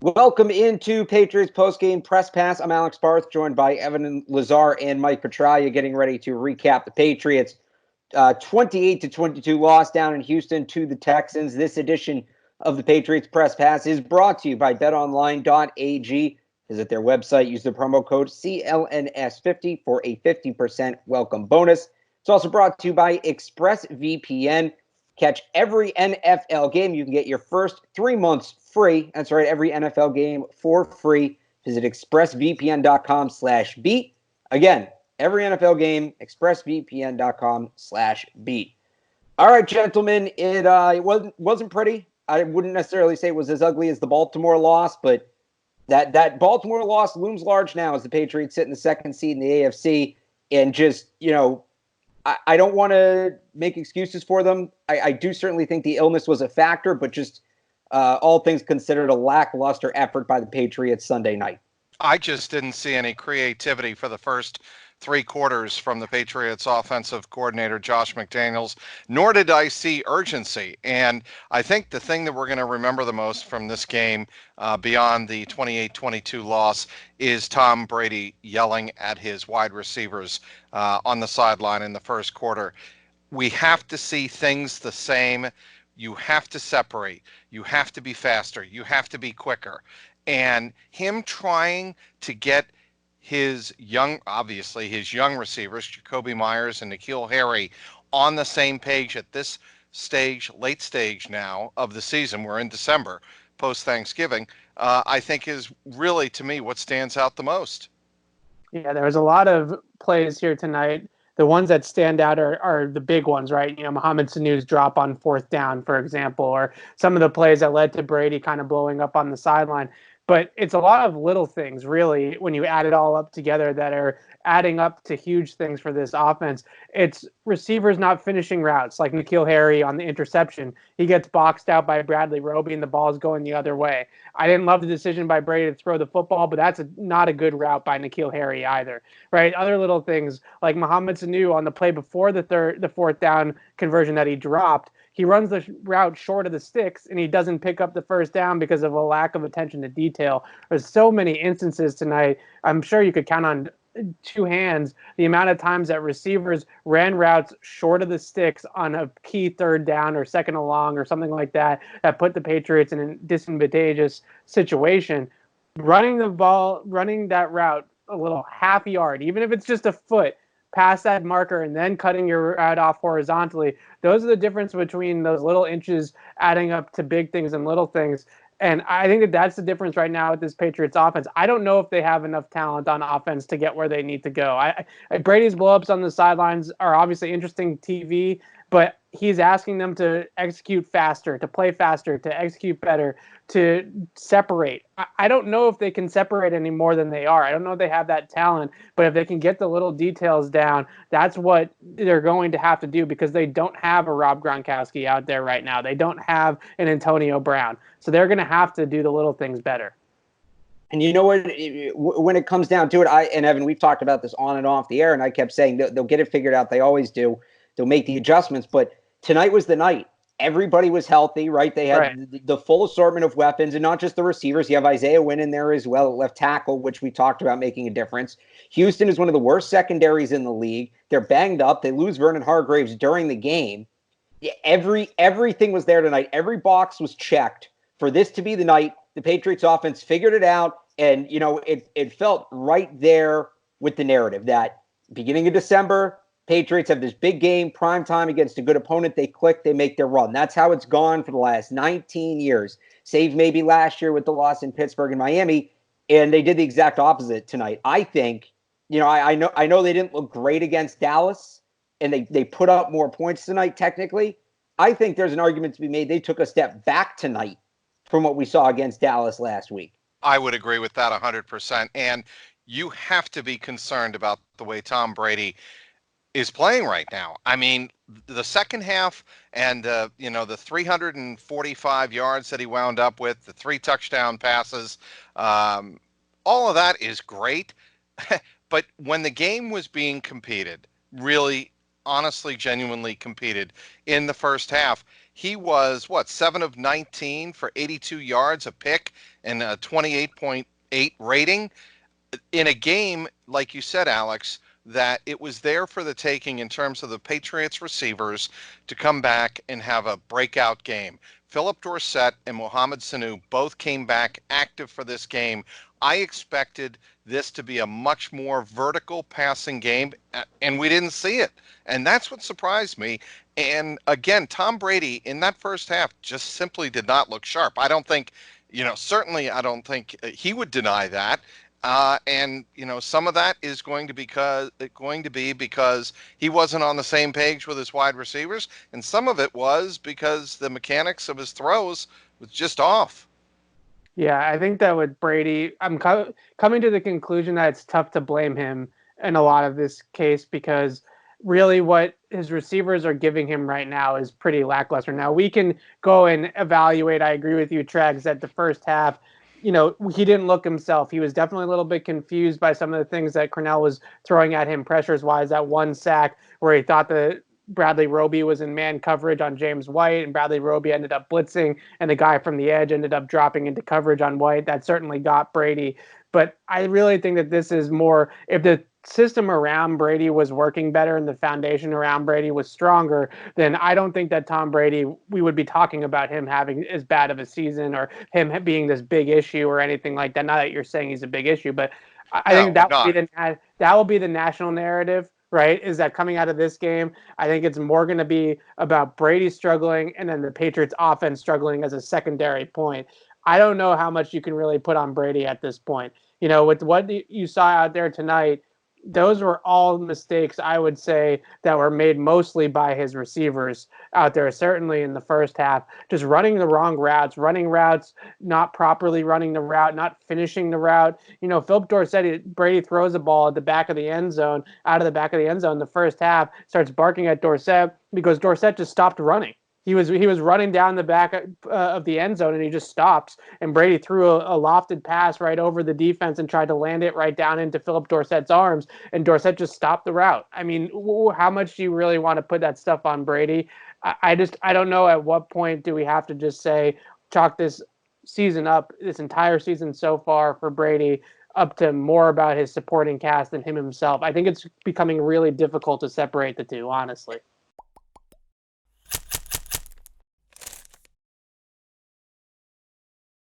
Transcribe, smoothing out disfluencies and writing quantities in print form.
Welcome into Patriots postgame press pass. I'm Alex Barth, joined by Evan and Lazar and Mike Petraglia, getting ready to recap the Patriots 28-22 loss down in Houston to the Texans. This edition of the Patriots press pass is brought to you by betonline.ag. Visit their website, use the promo code CLNS50 for a 50% welcome bonus. It's also brought to you by ExpressVPN. Catch every NFL game. You can get your first 3 months free. That's right, every NFL game for free. Visit expressvpn.com/beat. Again, every NFL game, expressvpn.com/beat. All right, gentlemen, it wasn't pretty. I wouldn't necessarily say it was as ugly as the Baltimore loss, but that Baltimore loss looms large now as the Patriots sit in the second seed in the AFC and just, I don't want to make excuses for them. I do certainly think the illness was a factor, but just all things considered, a lackluster effort by the Patriots Sunday night. I just didn't see any creativity for the first 3 quarters from the Patriots offensive coordinator, Josh McDaniels, nor did I see urgency. And I think the thing that we're going to remember the most from this game, beyond the 28-22 loss, is Tom Brady yelling at his wide receivers on the sideline in the first quarter. We have to see things the same. You have to separate. You have to be faster. You have to be quicker. And him trying to get his young receivers, Jacoby Myers and N'Keal Harry, on the same page at this stage, late stage now of the season. We're in December, post-Thanksgiving, I think is really, to me, what stands out the most. Yeah, there was a lot of plays here tonight. The ones that stand out are the big ones, right? Mohamed Sanu's drop on 4th down, for example, or some of the plays that led to Brady kind of blowing up on the sideline. But it's a lot of little things, really, when you add it all up together that are adding up to huge things for this offense. It's receivers not finishing routes, like N'Keal Harry on the interception. He gets boxed out by Bradley Roby, and the ball's going the other way. I didn't love the decision by Brady to throw the football, but that's not a good route by N'Keal Harry either, right? Other little things, like Mohamed Sanu on the play before the 4th down conversion that he dropped. He runs the route short of the sticks, and he doesn't pick up the first down because of a lack of attention to detail. There's so many instances tonight. I'm sure you could count on 2 hands the amount of times that receivers ran routes short of the sticks on a key 3rd down or 2nd and long or something like that put the Patriots in a disadvantageous situation. Running that route a little half yard, even if it's just a foot past that marker and then cutting your route off horizontally, those are the difference between those little inches adding up to big things and little things. And I think that's the difference right now with this Patriots offense. I don't know if they have enough talent on offense to get where they need to go. Brady's blowups on the sidelines are obviously interesting TV, but he's asking them to execute faster, to play faster, to execute better, to separate. I don't know if they can separate any more than they are. I don't know if they have that talent, but if they can get the little details down, that's what they're going to have to do, because they don't have a Rob Gronkowski out there right now. They don't have an Antonio Brown. So they're going to have to do the little things better. And you know what? When it comes down to it, and Evan, we've talked about this on and off the air, and I kept saying they'll get it figured out. They always do. They'll make the adjustments. But tonight was the night. Everybody was healthy, right? They had the full assortment of weapons, and not just the receivers. You have Isaiah Wynn in there as well at left tackle, which we talked about making a difference. Houston is one of the worst secondaries in the league. They're banged up. They lose Vernon Hargreaves during the game. Everything was there tonight. Every box was checked for this to be the night. The Patriots offense figured it out, and it felt right there with the narrative that beginning of December, Patriots have this big game, prime time against a good opponent. They click, they make their run. That's how it's gone for the last 19 years, save maybe last year with the loss in Pittsburgh and Miami, and they did the exact opposite tonight. I think, I know they didn't look great against Dallas, and they put up more points tonight technically. I think there's an argument to be made. They took a step back tonight from what we saw against Dallas last week. I would agree with that 100%. And you have to be concerned about the way Tom Brady is playing right now. I mean, the second half and, the 345 yards that he wound up with, the 3 touchdown passes, all of that is great. But when the game was being competed, really, honestly, genuinely competed in the first half, he was, what, 7 of 19 for 82 yards, a pick, and a 28.8 rating in a game, like you said, Alex, that it was there for the taking in terms of the Patriots receivers to come back and have a breakout game. Philip Dorsett and Mohamed Sanu both came back active for this game. I expected this to be a much more vertical passing game, and we didn't see it. And that's what surprised me. And again, Tom Brady in that first half just simply did not look sharp. I don't think, certainly I don't think he would deny that. And some of that is going to be because he wasn't on the same page with his wide receivers, and some of it was because the mechanics of his throws was just off. Yeah, I think that with Brady, I'm coming to the conclusion that it's tough to blame him in a lot of this case because really what his receivers are giving him right now is pretty lackluster. Now, we can go and evaluate. I agree with you, Trags, that the first half, he didn't look himself. He was definitely a little bit confused by some of the things that Cornell was throwing at him pressures-wise. That one sack where he thought that Bradley Roby was in man coverage on James White, and Bradley Roby ended up blitzing, and the guy from the edge ended up dropping into coverage on White. That certainly got Brady. But I really think that this is more, if the system around Brady was working better and the foundation around Brady was stronger, then I don't think that Tom Brady, we would be talking about him having as bad of a season or him being this big issue or anything like that. Not that you're saying he's a big issue, but I think that will be the national narrative, right? Is that coming out of this game? I think it's more going to be about Brady struggling and then the Patriots offense struggling as a secondary point. I don't know how much you can really put on Brady at this point. With what you saw out there tonight, those were all mistakes, I would say, that were made mostly by his receivers out there, certainly in the first half. Just running the wrong routes, not properly running the route, not finishing the route. Philip Dorsett, Brady throws the ball at the back of the end zone, out of the back of the end zone in the first half, starts barking at Dorsett because Dorsett just stopped running. He was running down the back of the end zone, and he just stops. And Brady threw a lofted pass right over the defense and tried to land it right down into Philip Dorsett's arms, and Dorsett just stopped the route. I mean, how much do you really want to put that stuff on Brady? I don't know at what point do we have to just say, chalk this season up, this entire season so far for Brady, up to more about his supporting cast than him himself. I think it's becoming really difficult to separate the two, honestly.